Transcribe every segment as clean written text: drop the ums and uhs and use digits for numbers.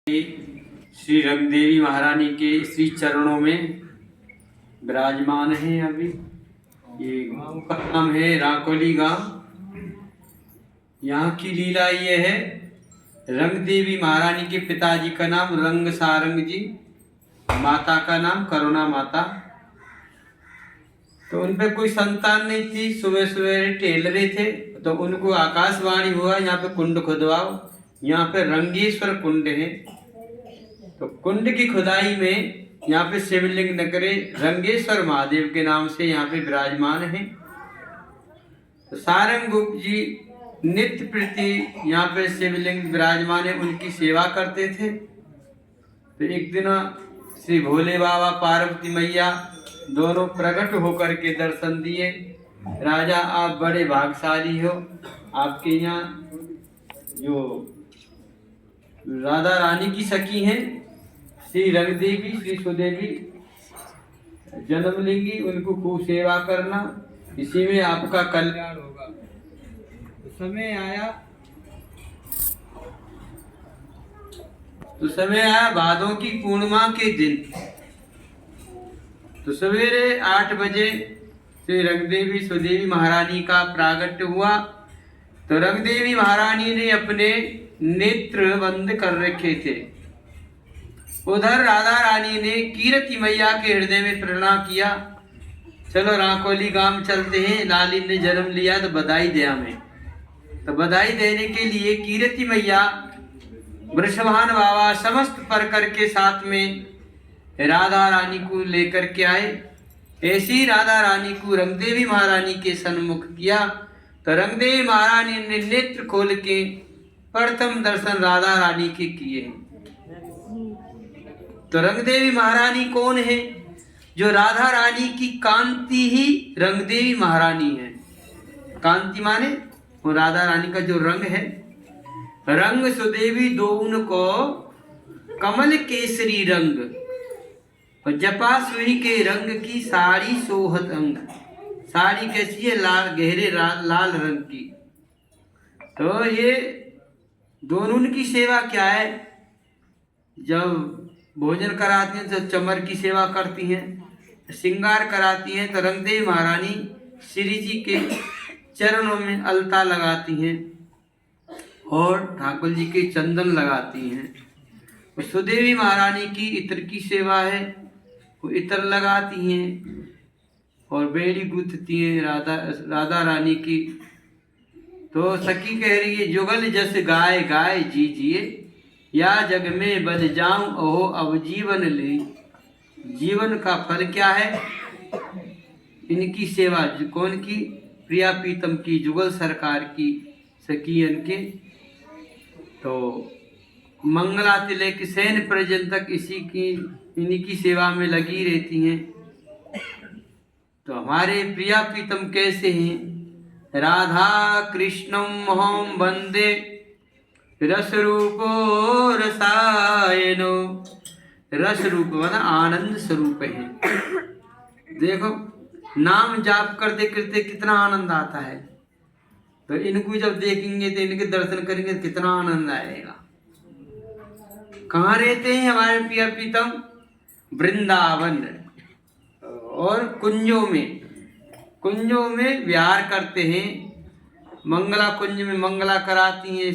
श्री रंगदेवी महारानी के श्री चरणों में विराजमान हैं। अभी ये गांव का नाम है राकोली गांव। यहाँ की लीला ये है, रंगदेवी महारानी के पिताजी का नाम रंग सारंग जी, माता का नाम करुणा माता। तो उन पे कोई संतान नहीं थी। सुबह सुबह टहल रहे थे तो उनको आकाशवाणी हुआ, यहाँ पे कुंड खुदवाओ। यहाँ पे रंगेश्वर कुंड है। तो कुंड की खुदाई में यहाँ पे शिवलिंग नगरे रंगेश्वर महादेव के नाम से यहाँ पे विराजमान है। तो सारंग गुप्त जी नित्य प्रति यहाँ पे शिवलिंग विराजमान है, उनकी सेवा करते थे। तो एक दिन श्री भोले बाबा पार्वती मैया दोनों प्रकट होकर के दर्शन दिए। राजा आप बड़े भाग्यशाली हो, आपके यहाँ जो राधा रानी की सखी हैं श्री रंगदेवी श्री सुदेवी जन्म लेंगी, उनको खूब सेवा करना, इसी में आपका कल्याण होगा। तो समय आया भादों की पूर्णिमा के दिन। तो सवेरे 8 बजे श्री रंगदेवी सुदेवी महारानी का प्रागट्य हुआ। तो रंगदेवी महारानी ने अपने नेत्र बंद कर रखे थे। उधर राधा रानी ने कीर्ति मैया के हृदय में प्रेरणा किया, चलो राकोली गांव चलते हैं, लाली ने जन्म लिया तो बधाई दे हमें। तो बधाई देने के लिए कीर्ति मैया वृषभान बाबा समस्त परकर के साथ में राधा रानी को लेकर के आए। ऐसी राधा रानी को रंगदेवी महारानी के सन्मुख किया। तो रंगदेवी महारानी ने नेत्र खोल के प्रथम दर्शन राधा रानी के किए। तो रंगदेवी महारानी कौन है? जो राधा रानी की कांति ही रंगदेवी महारानी है। कांति माने वो राधा रानी का जो रंग है। रंग सुदेवी दोउन को कमल केसरी रंग, और जपा सुई के रंग की साड़ी सोहत अंग। साड़ी कैसी है? लाल, गहरे लाल रंग की। तो ये दोनों की सेवा क्या है? जब भोजन कराती हैं तो चमर की सेवा करती हैं, श्रृंगार कराती हैं तो रंगदेवी महारानी श्री जी के चरणों में अलता लगाती हैं और ठाकुर जी के चंदन लगाती हैं। सुदेवी महारानी की इत्र की सेवा है, वो इत्र लगाती हैं और बेड़ी गूंथती हैं राधा रानी की। तो सखी कह रही है, जुगल जस गाय गाय जी जिए, या जग में बल जाऊं ओहो अब जीवन ले। जीवन का फल क्या है? इनकी सेवा। कौन की? प्रिया प्रीतम की, जुगल सरकार की सखियन के। तो मंगला तिलक सैन प्रजन तक इन्हीं की सेवा में लगी रहती हैं। तो हमारे प्रिया प्रीतम कैसे हैं? राधा कृष्णम मोहम वंदे रस रूपो रसायनो। रस रूप माना आनंद स्वरूप है। देखो नाम जाप करते करते कितना आनंद आता है। तो इनको जब देखेंगे तो इनके दर्शन करेंगे तो कितना आनंद आएगा। कहाँ रहते हैं हमारे प्रिय प्रीतम? वृंदावन और कुंजों में विहार करते हैं। मंगला कुंज में मंगला कराती हैं,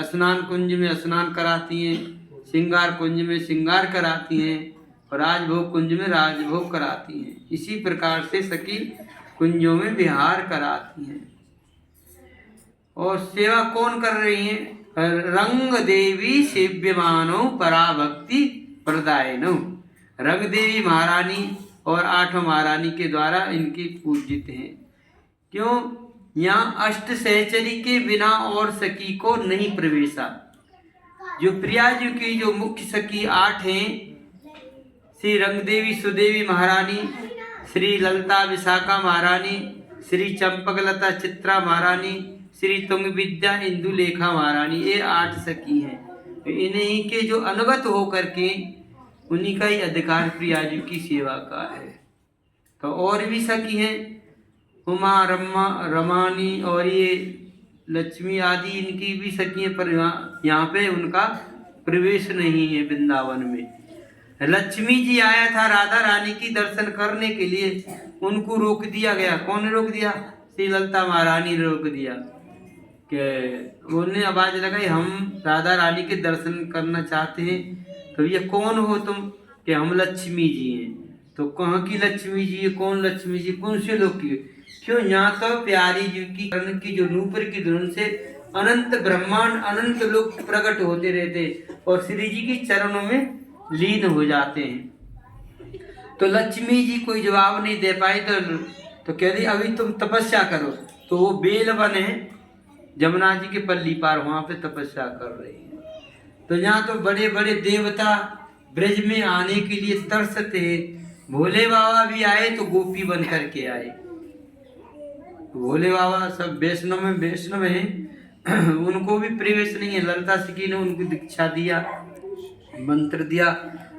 स्नान कुंज में स्नान कराती हैं, श्रृंगार कुंज में श्रृंगार कराती हैं और राजभोग कुंज में राजभोग कराती हैं। इसी प्रकार से सखी कुंजों में विहार कराती हैं। और सेवा कौन कर रही हैं? रंग देवी सेव्यमानो पराभक्ति प्रदायनो। रंग देवी महारानी और 8 महारानी के द्वारा इनकी पूजित हैं। क्यों? यहाँ अष्ट सहचरी के बिना और सखी को नहीं प्रवेशा। जो प्रिया जी की जो मुख्य सखी 8 हैं, श्री रंगदेवी सुदेवी महारानी, श्री ललता विशाखा महारानी, श्री चंपकलता चित्रा महारानी, श्री तुंग विद्या इंदुलेखा महारानी, ये 8 सखी हैं। तो इन्हीं के जो अनुगत होकर के उन्हीं का ही अधिकार प्रिया जी की सेवा का है। तो और भी सखी हैं, उमा रमानी और ये लक्ष्मी आदि, इनकी भी सखी हैं, पर यहाँ पे उनका प्रवेश नहीं है वृंदावन में। लक्ष्मी जी आया था राधा रानी की दर्शन करने के लिए, उनको रोक दिया गया। कौन ने रोक दिया? श्री ललिता महारानी ने रोक दिया कि उन्होंने आवाज लगाई, हम राधा रानी के दर्शन करना चाहते हैं। तो ये कौन हो तुम? कि हम लक्ष्मी जी हैं। तो कहाँ की लक्ष्मी जी है? कौन लक्ष्मी जी? कौन से लोग की? क्यों? यहाँ तो प्यारी जी की कर्ण की जो नूपुर की धुन से अनंत ब्रह्मांड अनंत लोग प्रकट होते रहते और श्री जी के चरणों में लीन हो जाते हैं। तो लक्ष्मी जी कोई जवाब नहीं दे पाई, तो कह दी अभी तुम तपस्या करो। तो वो बेल वन है जमुना जी के पल्ली पार, वहां पे तपस्या कर रही है। तो यहाँ तो बड़े बड़े देवता ब्रज में आने के लिए तरसते। भोले बाबा भी आए तो गोपी बन करके आए। भोले बाबा सब वैष्णव में वैष्णव हैं, उनको भी प्रवेश नहीं है। ललिता सिकी ने उनको दीक्षा दिया, मंत्र दिया,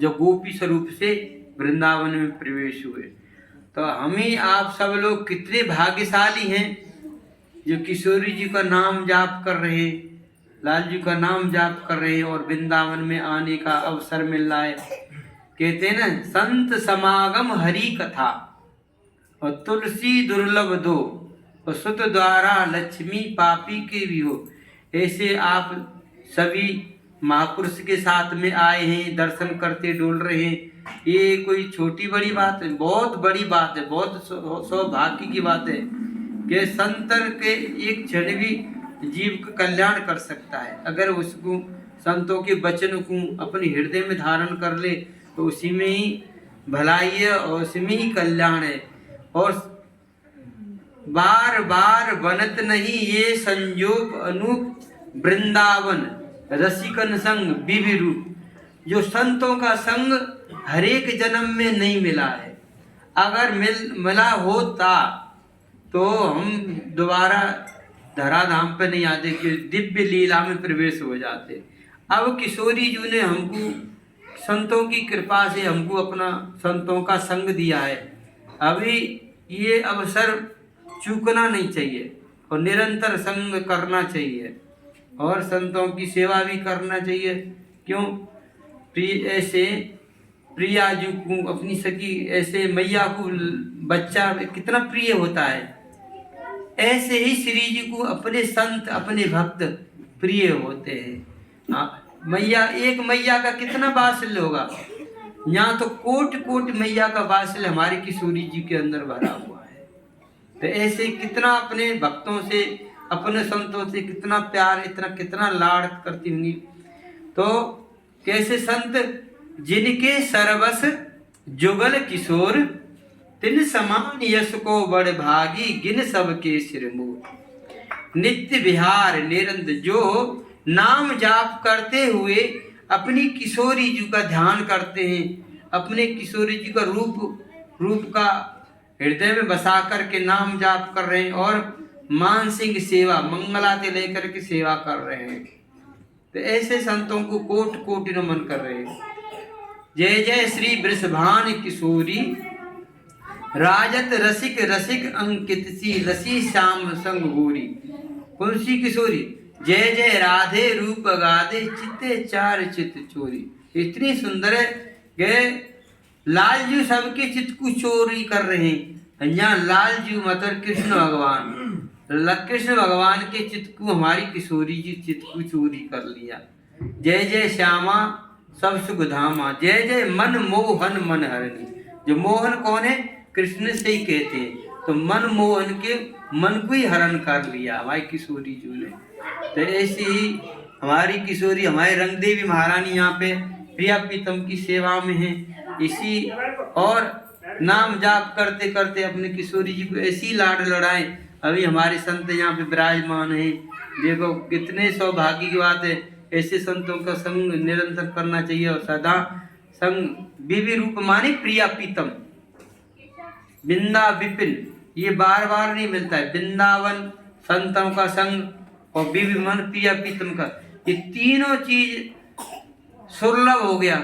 जो गोपी स्वरूप से वृंदावन में प्रवेश हुए। तो हमें आप सब लोग कितने भाग्यशाली हैं जो किशोरी जी का नाम जाप कर रहे हैं, लाल जी का नाम जाप कर रहे हैं और वृंदावन में आने का अवसर मिल रहा है। कहते हैं ना, संत समागम हरि कथा और तुलसी दुर्लभ दो और सुत द्वारा लक्ष्मी पापी के भी हो। ऐसे आप सभी महापुरुष के साथ में आए हैं, दर्शन करते डोल रहे हैं। ये कोई छोटी बड़ी बात है? बहुत बड़ी बात है, बहुत सौभाग्य की बात है कि संतर के एक क्षण भी जीव का कल्याण कर सकता है। अगर उसको संतों के वचन को अपने हृदय में धारण कर ले तो उसी में ही भलाई है और उसी में ही कल्याण है। और बार बार बनत नहीं ये संयोग अनूप वृंदावन रसिकन संग विभि रूप। जो संतों का संग हरेक जन्म में नहीं मिला है, अगर मिला होता तो हम दोबारा धराधाम पे नहीं आते कि दिव्य लीला में प्रवेश हो जाते। अब किशोरी जी ने हमको संतों की कृपा से हमको अपना संतों का संग दिया है। अभी ये अवसर चूकना नहीं चाहिए और निरंतर संग करना चाहिए और संतों की सेवा भी करना चाहिए। क्यों? ऐसे प्रिया जी को अपनी सखी, ऐसे मैया को बच्चा कितना प्रिय होता है, ऐसे ही श्री जी को अपने संत अपने भक्त प्रिय होते हैं। मैया, एक मैया का कितना वात्सल्य होगा? यहाँ तो कोट कोट मैया का वात्सल्य हमारी किशोरी जी के अंदर भरा हुआ है। तो ऐसे कितना अपने भक्तों से अपने संतों से कितना प्यार, इतना कितना लाड़ करती होंगी। तो कैसे संत जिनके सरबस जुगल किशोर तिन समान यश को बड़ भागी गिन सबके सिर मोर। नित्य विहार निरंतर जो नाम जाप करते हुए अपनी किशोरी जी का ध्यान करते हैं, अपने किशोरी जी का रूप का हृदय में बसा करके नाम जाप कर रहे हैं और मानसिक सेवा मंगलाते लेकर के सेवा कर रहे हैं। तो ऐसे संतों को कोट कोटि नमन कर रहे हैं। जय जय श्री वृषभान किशोरी राजत रसिक रसिक अंकित सी रसी श्याम संग गोरी। कौन सी किशोरी? जय जय राधे रूप गाधे चित्ते चार चित चोरी। इतनी सुंदर है कि लाल जी सबके चित्त को चोरी कर रहे हैं। यहाँ लाल जी मतलब कृष्ण भगवान, कृष्ण भगवान के चित्त को हमारी किशोरी जी चित्त को चोरी कर लिया। जय जय श्यामा सब सुख धामा, जय जय मन मोहन मन हरणी। जो मोहन कौन है? कृष्ण से ही कहते हैं। तो मन मोहन के मन को ही हरण कर लिया हमारी किशोरी जी ने। तो ऐसे ही हमारी किशोरी, हमारी रंगदेवी महारानी यहाँ पे प्रिया प्रीतम की सेवा में है। इसी और नाम जाप करते करते अपने किशोरी जी को ऐसी लाड लड़ाएं। अभी हमारे संत यहाँ पे विराजमान हैं। देखो कितने सौभाग्य की बात है। ऐसे संतों का संग निरंतर करना चाहिए और सदा संग विभि रूप माने प्रिया प्रीतम बिंदा विपिन, ये बार बार नहीं मिलता है। वृंदावन संतों का संग और विभि मन प्रिया प्रीतम का, ये तीनों चीज सुलभ हो गया।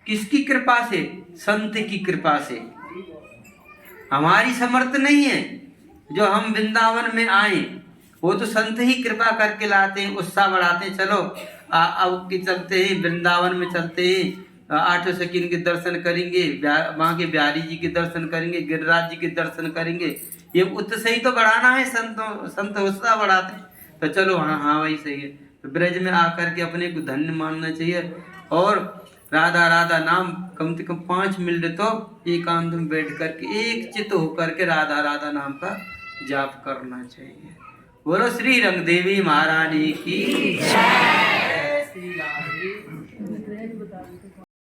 किसकी कृपा से? संत की कृपा से। हमारी समर्थ नहीं है जो हम वृंदावन में आए, वो तो संत ही कृपा करके लाते हैं, उत्साह बढ़ाते हैं। चलो अब के चलते हैं वृंदावन में, चलते हैं 8 सकीन के दर्शन करेंगे, वहाँ के बिहारी जी के दर्शन करेंगे, गिरिराज जी के दर्शन करेंगे। ये उत्साह ही तो बढ़ाना है, संत उत्साह बढ़ाते हैं। तो चलो हाँ हाँ वही सही है। तो ब्रज में आकर के अपने को धन्य मानना चाहिए और राधा राधा नाम कम से कम 5 मिनट तो एकांत में बैठ करके एक चित्त होकर के राधा राधा नाम का जाप करना चाहिए। बोलो श्री रंग देवी महारानी की जय। श्री राधे।